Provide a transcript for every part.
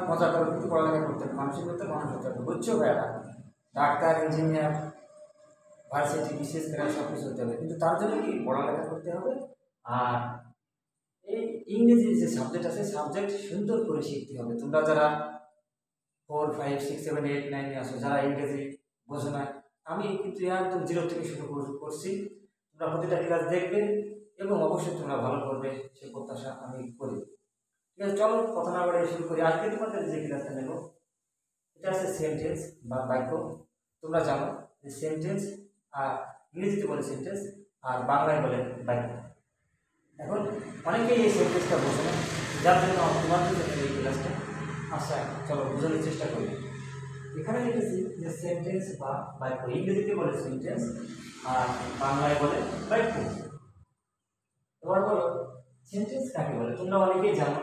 মজা করে কিন্তু পড়ালেখা করতে হবে, মানুষের করতে মানুষ হতে হবে, বুঝছো ভাইয়া? ডাক্তার, ইঞ্জিনিয়ার, ভার্সিটি, বিশেষ করে সব কিছু হতে হবে, কিন্তু তার জন্য কি পড়ালেখা করতে হবে। আর এই ইংরেজির যে সাবজেক্ট আছে, সাবজেক্ট সুন্দর করে শিখতে হবে। তোমরা যারা 4, 5, 6, 7, 8, 9 আসো, যারা ইংরেজি বোঝো না, আমি কিন্তু একদম জিরো থেকে শুরু করছি। তোমরা প্রতিটা ক্লাস দেখবে এবং অবশ্যই তোমরা ভালো করবে সে প্রত্যাশা আমি করি। ঠিক আছে, চলো কথা না বাড়িয়ে শুরু করি। আজকে তোমাদের যে ক্লাসটা নেব এটা আছে সেন্টেন্স বা বাক্য। তোমরা জানো যে সেন্টেন্স আর ইংরেজিতে বলে সেন্টেন্স আর বাংলায় বলে বাক্য। এখন অনেকেই এই সেন্টেন্সটা বোঝে না, যার জন্য তোমাদের জন্য এই ক্লাসটা। আচ্ছা চলো বোঝানোর চেষ্টা করি। এখানে লিখেছি যে সেন্টেন্স বা বাক্য, ইংরেজিতে বলে সেন্টেন্স আর বাংলায় বলে বাক্য। এবার বলো সেন্টেন্স কাকে বলে? তোমরা অনেকেই জানো,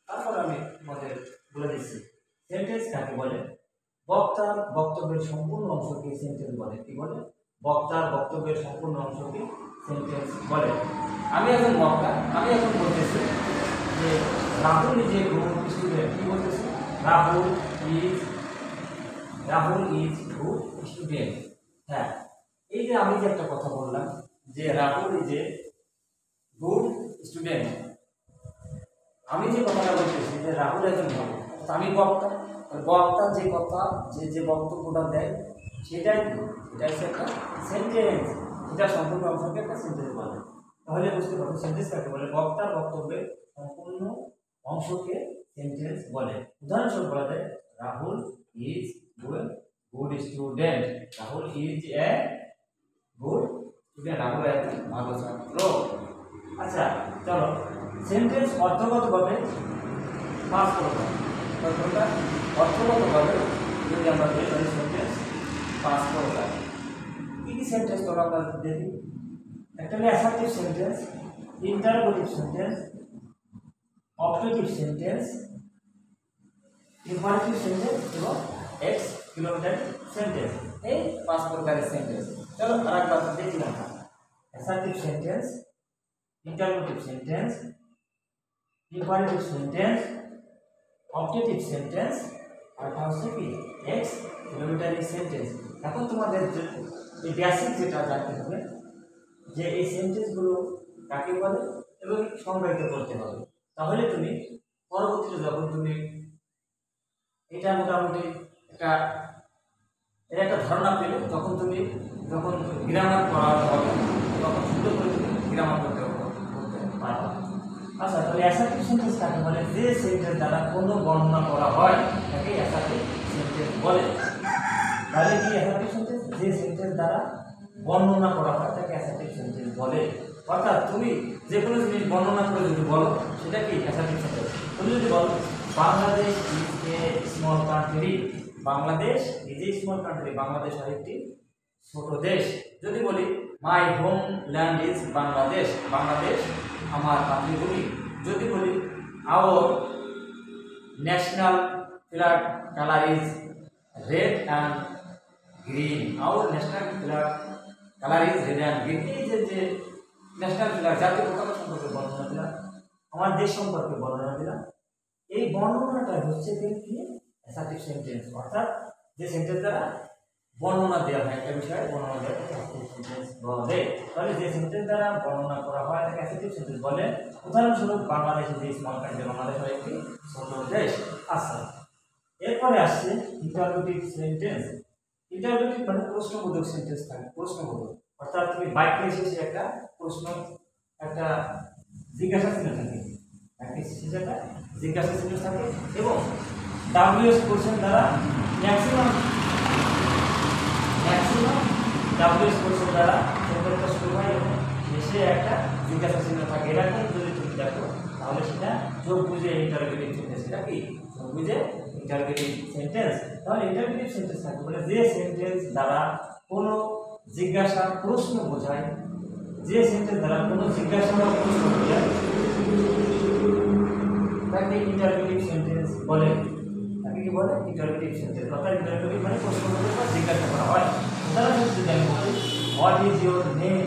তারপর আমি তোমাদের বলে দিচ্ছি। সেন্টেন্স কাকে বলে? বক্তার বক্তব্যের সম্পূর্ণ অংশকে সেন্টেন্স বলে। কি বলে? বক্তার বক্তব্যের সম্পূর্ণ অংশকে সেন্টেন্স বলে। আমি এখন বক্তা, আমি এখন বলতেছি যে Rahul is a good student. কি বলতেছি? Rahul is good student. হ্যাঁ, এই যে আমি যে একটা কথা বললাম যে Rahul is a good student, আমি যে কথাটা বলতেছি যে রাহুল একজন ভালো, আমি বক্তা। বক্তা যে কথা যে বক্তব্যটা দেয় সেটাই এটা হচ্ছে একটা সেন্টেন্স, এটা সম্পূর্ণ অংশকে একটা সেন্টেন্স বলে। তাহলে বুঝতে পারবো সেন্টেন্স কাকে বলে? বক্তার বক্তব্যের সম্পূর্ণ অংশকে সেন্টেন্স বলে। উদাহরণস্বরূপ বলা যায় Rahul is good student. Rahul is a good student, Rahul একজন ভালো ছাত্র। আচ্ছা চলো সেন্টেন্স অর্থগতভাবে পাস করবো। অর্থগতভাবে যদি আমরা দেখি সেন্টেন্স পাস করবো, কী কী সেন্টেন্স তোমরা আমরা দেখি? একটা হলো assertive sentence, interrogative sentence, objective sentence, imperative sentence এবং এক্সক্লেমেটরি সেন্টেন্স। এই 5 প্রকারের সেন্টেন্স। চলো আরেকবার দেখি না। Assertive sentence, interrogative sentence, imperative sentence, objective sentence আর হচ্ছে কি এক্সক্লেমেটরি সেন্টেন্স। এখন তোমাদের এই বেসিক যেটা জানতে হবে যে এই সেন্টেন্সগুলো কাকে বলে এবং সংজ্ঞায়িত করতে হবে। তাহলে তুমি পরবর্তীতে যখন তুমি এটা মোটামুটি একটা ধারণা পেলে যখন গ্রামার পড়া হবে তখন সুন্দর করে তুমি গ্রামার করতে পারবে। আচ্ছা তাহলে অ্যাসার্টিভ সেন্টেন্স কাকে বলে? যে সেন্টেন্স দ্বারা কোনো বর্ণনা করা হয় তাকে অ্যাসার্টিভ সেন্টেন্স বলে। তাহলে কি অ্যাসার্টিভ সেন্টেন্স? যে সেন্টেন্স দ্বারা বর্ণনা করা হয় তাকে অ্যাসার্টিভ সেন্টেন্স বলে। অর্থাৎ তুমি যে কোনো জিনিস বর্ণনা করে যদি বলো সেটা কি অ্যাসার্টিভ সেন্টেন্স। তুমি যদি বলো Bangladesh is a small country, Bangladesh is a small country, Bangladesh একটি ছোট দেশ। যদি বলি my home land is Bangladesh, Bangladesh আমার মাতৃভূমি। যদি বলি our national flag colour is red and green, our national flag colour is red and green. এই যে ন্যাশনাল ফ্ল্যাগ জাতীয় পতাকা সম্পর্কে বর্ণনা দিলাম, আমার দেশ সম্পর্কে বর্ণনা দিলাম, এই বর্ণনাটা হচ্ছে কি অ্যাসার্টিভ সেন্টেন্স। অর্থাৎ যে সেন্টেন্স দ্বারা বর্ণনা দেওয়া হয় একটা বিষয়ে, বর্ণনা দেওয়া অ্যাসার্টিভ সেন্টেন্স বলে। তাহলে যে সেন্টেন্স দ্বারা বর্ণনা করা হয় তাকে অ্যাসার্টিভ সেন্টেন্স বলে। উদাহরণস্বরূপ বাংলাদেশ যে স্মল কান্ট্রি, বাংলাদেশ একটি ছোট দেশ। আচ্ছা এরপরে আসছে ইন্টারোগেটিভ সেন্টেন্স। ইন্টারোগেটিভ মানে প্রশ্নবোধক সেন্টেন্স থাকে, প্রশ্নবোধক। অর্থাৎ তুমি বাক্যের শেষে একটা প্রশ্ন, একটা জিজ্ঞাসা চিহ্ন থাকে, একটা জিজ্ঞাসা চিহ্ন থাকে এবং ডাব্লিউএস কোশ্চেন দ্বারা ম্যাক্সিমাম ডাব্লিউএস কোশ্চেন দ্বারা সেন্টেন্সটা শুরু হয় এবং শেষে একটা জিজ্ঞাসা চিহ্ন থাকে। এরকম যদি তুমি দেখো তাহলে সেটা যোগ বুঝে ইন্টারোগেটিভ সেন্টেন্স। এটা কি যোগ বুঝে ইন্টারোগেটিভ সেন্টেন্স। তাহলে ইন্টারোগেটিভ সেন্টেন্স থাকে বলে যে সেন্টেন্স দ্বারা কোনো জিজ্ঞাসা প্রশ্ন বোঝায়, যে সেন্টেন্স দ্বারা কোনো জিজ্ঞাসা বা প্রশ্ন বোঝায় তাকে ইন্টারোগেটিভ সেন্টেন্স বলে। তাকে কি বলে? Interrogative sentence. অর্থাৎ ইন্টারোগেটিভ মানে প্রশ্নবোধক বা জিজ্ঞাসা করা হয়। উদাহরণস্বরূপ যদি আমি বলি what is your name,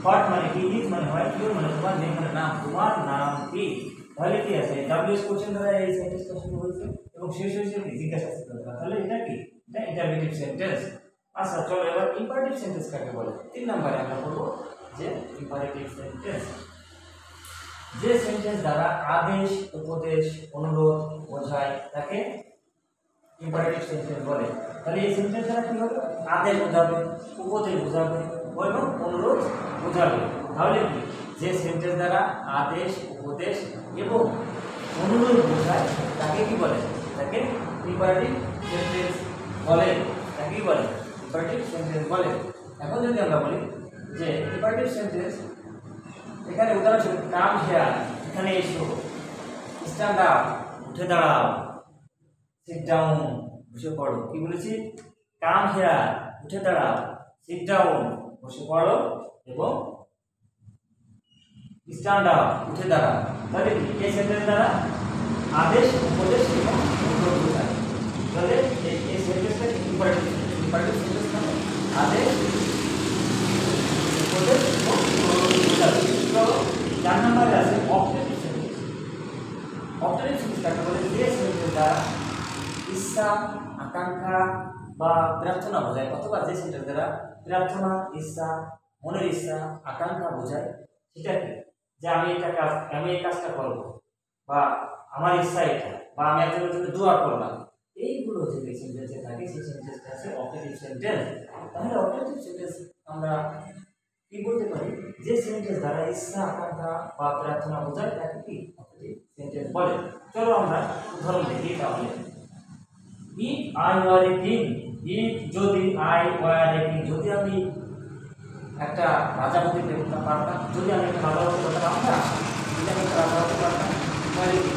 what মানে কি, ইজ মানে হয়, ইউর মানে তোমার, নেম মানে নাম, তোমার নাম কি। তাহলে কি আছে ডাব্লিউএস কোশ্চেন দ্বারা এই সেন্টেন্সটা শুরু হয়েছে এবং শেষ হয়েছে কি জিজ্ঞাসা ছিল তাহলে এটা কি এটা ইন্টারমিডিয়েট সেন্টেন্স আচ্ছা চলো এবার ইম্পারেটিভ সেন্টেন্স কাকে বলে 3 নম্বরে আমরা বলবো যে ইম্পারেটিভ সেন্টেন্স যে সেন্টেন্স দ্বারা আদেশ উপদেশ অনুরোধ বোঝায় তাকে ইম্পারেটিভ সেন্টেন্স বলে তাহলে এই সেন্টেন্স দ্বারা কি হবে আদেশ বোঝাবে উপদেশ বোঝাবে এবং অনুরোধ বোঝাবে তাহলে কি যে সেন্টেন্স দ্বারা আদেশ উপদেশ এবং অনুরোধ বোঝায় তাকে কি বলে তাকে ইম্পারেটিভ সেন্টেন্স বলে তাকে কি বলে ইম্পারেটিভ সেন্টেন্স বলে এখন যদি আমরা বলি যে ইম্পারেটিভ সেন্টেন্স এখানে উদাহরণস্বরূপ কাম হিয়ার এখানে এসো স্ট্যান্ড আপ উঠে দাঁড়াও সিট ডাউন বসে পড়ো কি বলেছি কাম হিয়ার উঠে দাঁড়াও সিট ডাউন বসে পড়ো এবং স্ট্যান্ড আপ উঠে দাঁড়াও তাহলে কি এই সেন্টেন্স দ্বারা আদেশ উপদেশ এবং অনুরোধ বোঝায় তাহলে এই সেন্টেন্সটা ইম্পারেটিভ সেন্টেন্স মানে আদেশ উপদেশ এবং অনুরোধ বোঝায় তো 4 নম্বরে আছে অবজেক্টিভ সেন্টেন্স অবজেক্টিভ সেন্টেন্স কাকে বলে যে সেন্টেন্স দ্বারা ইচ্ছা আকাঙ্ক্ষা বা প্রার্থনা বোঝায় অথবা যে সেন্টেন্স দ্বারা প্রার্থনা ইচ্ছা মনের ইচ্ছা আকাঙ্ক্ষা বোঝায় সেটা কি যে আমি এই কাজটা করব বা আমার ইচ্ছা এটা বা আমি একজনের জন্য দোয়া করলাম এইগুলো যে সেন্টেন্সে থাকে সেই সেন্টেন্সটা আছে অবজেক্টিভ সেন্টেন্স তাহলে অবজেক্টিভ সেন্টেন্স আমরা কি বলতে পারি যে সেন্টেন্স দ্বারা ইচ্ছা আকাঙ্ক্ষা বা প্রার্থনা বোঝায় তাকে কি অবজেক্টিভ সেন্টেন্স বলে চলো আমরা উদাহরণ দেখি তাহলে if I were a king if যদি আই ওয়ার এ কিং যদি আমি একটা রাজা হতে পারতাম যদি আমি একটা রাজা হতে পারতাম না যদি আমি একটা রাজা হতে পারতাম তাহলে কি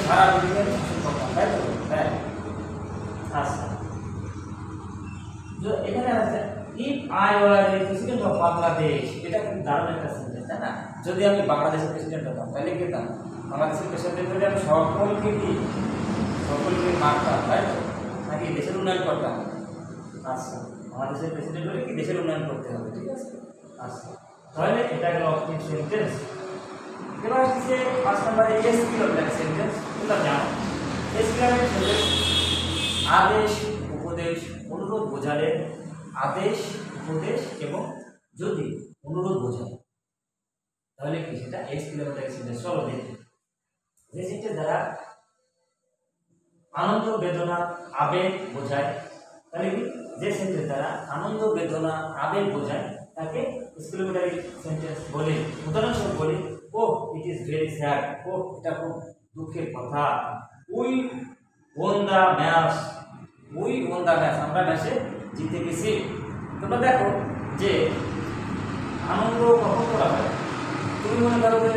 সারা পৃথিবীতে শাসন করতাম তাই তো হ্যাঁ আচ্ছা এখানে আছে if I were A president of Bangladesh এটা কিন্তু দারুণ একটা সেন্টেন্স তাই না যদি আমি বাংলাদেশের প্রেসিডেন্ট হতাম তাহলে কি হতাম বাংলাদেশের প্রেসিডেন্ট হলে আমি সকলকে মারতাম তাই তো নাকি দেশের উন্নয়ন করতাম আচ্ছা বাংলাদেশের প্রেসিডেন্ট হলে কি দেশের উন্নয়ন করতে হবে ঠিক আছে আচ্ছা তাহলে এটা গেল অবজেক্টিভ সেন্টেন্স এবার হচ্ছে 5 নম্বরে এস কিলোমিটার সেন্টেন্স তোমরা জানো এস কিলোমিটার সেন্টেন্স আদেশ উপদেশ অনুরোধ বোঝালে আদেশ উপদেশ এবং যদি অনুরোধ বোঝায় তাহলে কি সেটা এস কিলোমিটার সেন্টেন্স চলো দেখি যে সেন্টেন্স দ্বারা আনন্দ বেদনা আবেগ বোঝায় তাহলে কি যে সেন্টেন্স দ্বারা আনন্দ বেদনা আবেগ বোঝায় তাকে এক্সক্লেমেটরি সেন্টেন্স বলে উদাহরণস্বরূপ বলি ও ইট ইজ ভেরি স্যাড ও এটা খুব দুঃখের কথা উই ওন দ্য ম্যাচ আমরা ম্যাচে জিতে গেছি তোমরা দেখো যে আনন্দ কখন করা হয় তুমি মনে করো যে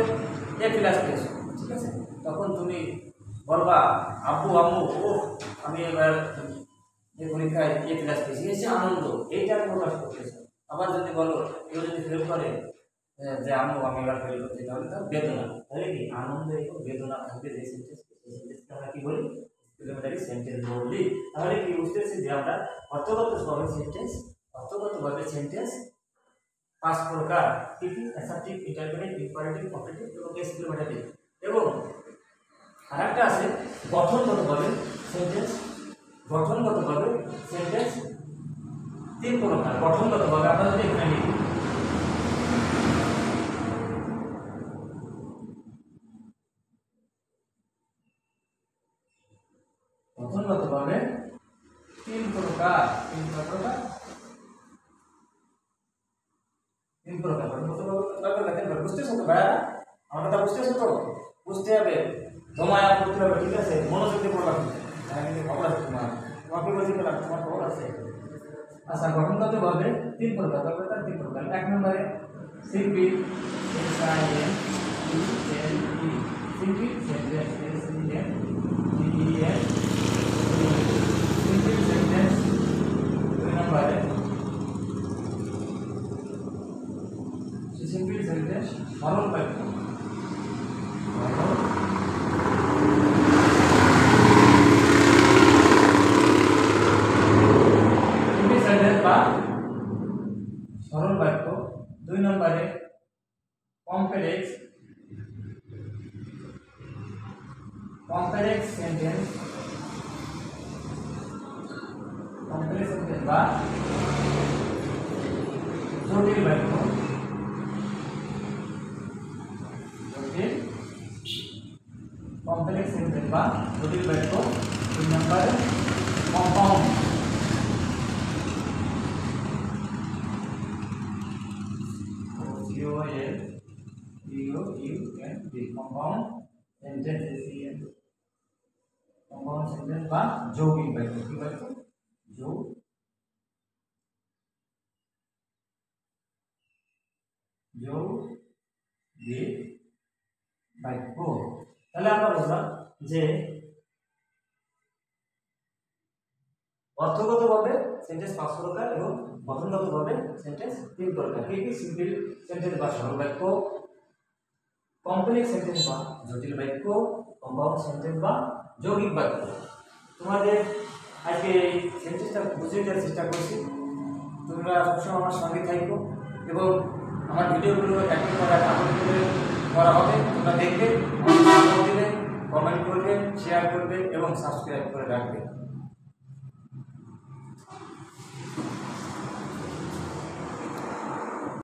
এ ক্লাস পেয়েছো ঠিক আছে তখন তুমি বলবা আব্বু আম্মু ও আমি এবার এই পরীক্ষায় এ ক্লাস পেয়েছি এসে আনন্দ এইটা প্রকাশ করতেছে আবার যদি বলো কেউ যদি ফেল করে যে আম্মু আমি এবার ফেল করছি তাহলে তার বেদনা তাহলে কি আনন্দ এবং বেদনা থাকবে যে সেন্টেন্সকে আমরা কি বলি এক্সক্লেমেটরি সেন্টেন্স বলি তাহলে কি বুঝতেছি যে আমরা অর্থগতভাবে সেন্টেন্স 5 প্রকার কি কি অ্যাসার্টিভ ইন্টারোগেটিভ ইম্পারেটিভ অপারেটিভ এবং এক্সক্লেমেটরি এবং আরেকটা আছে গঠনগতভাবে সেন্টেন্স 3 প্রকার গঠনগতভাবে আমরা যদি এখানে লিখি গঠনগতভাবে 3 প্রকার বুঝতেছো তো ভাইয়া আমার কথা বুঝতেছো তো বুঝতে হবে জমায়া করতে হবে ঠিক আছে মনোযোগ দিয়ে পড়া খবর আছে তোমাকে বলছি তোমার খবর আছে আচ্ছা গঠনগতভাবে 3 প্রকার 1 নম্বরে সিম্পল সিম্পল সেন্টেন্স সেন্টেন্স 2 নম্বরে সিম্পল সেন্টেন্স সরল বাক্য সরল বাক্য 2 নম্বরে কমপ্লেক্স কমপ্লেক্স সেন্টেন্স বা জটিল বাক্য, জটিল কমপ্লেক্স সেন্টেন্স বা জটিল বাক্য। 2 number compound, compound sentence, compound sentence বা যৌগিক বাক্য। কি বাক্য? যৌগিক বাক্য। তাহলে আমরা বুঝলাম যে অর্থগতভাবে সেন্টেন্স 5 প্রকার এবং গঠনগতভাবে সেন্টেন্স 3 প্রকার। কি কি? সিম্পল সেন্টেন্স বা সরল বাক্য, কমপ্লেক্স সেন্টেন্স বা জটিল বাক্য, কম্পাউন্ড সেন্টেন্স বা যৌগিক বাক্য। তোমাদের আজকে এই সেন্টেন্সটা বুঝিয়ে দেওয়ার চেষ্টা করছি। তোমরা সবসময় আমার সঙ্গে থাকো এবং আমার ভিডিওগুলো একদিন পর এক আপলোড করা হবে। তোমরা দেখবে, কমেন্ট করবে, শেয়ার করবে এবং সাবস্ক্রাইব করে রাখবে।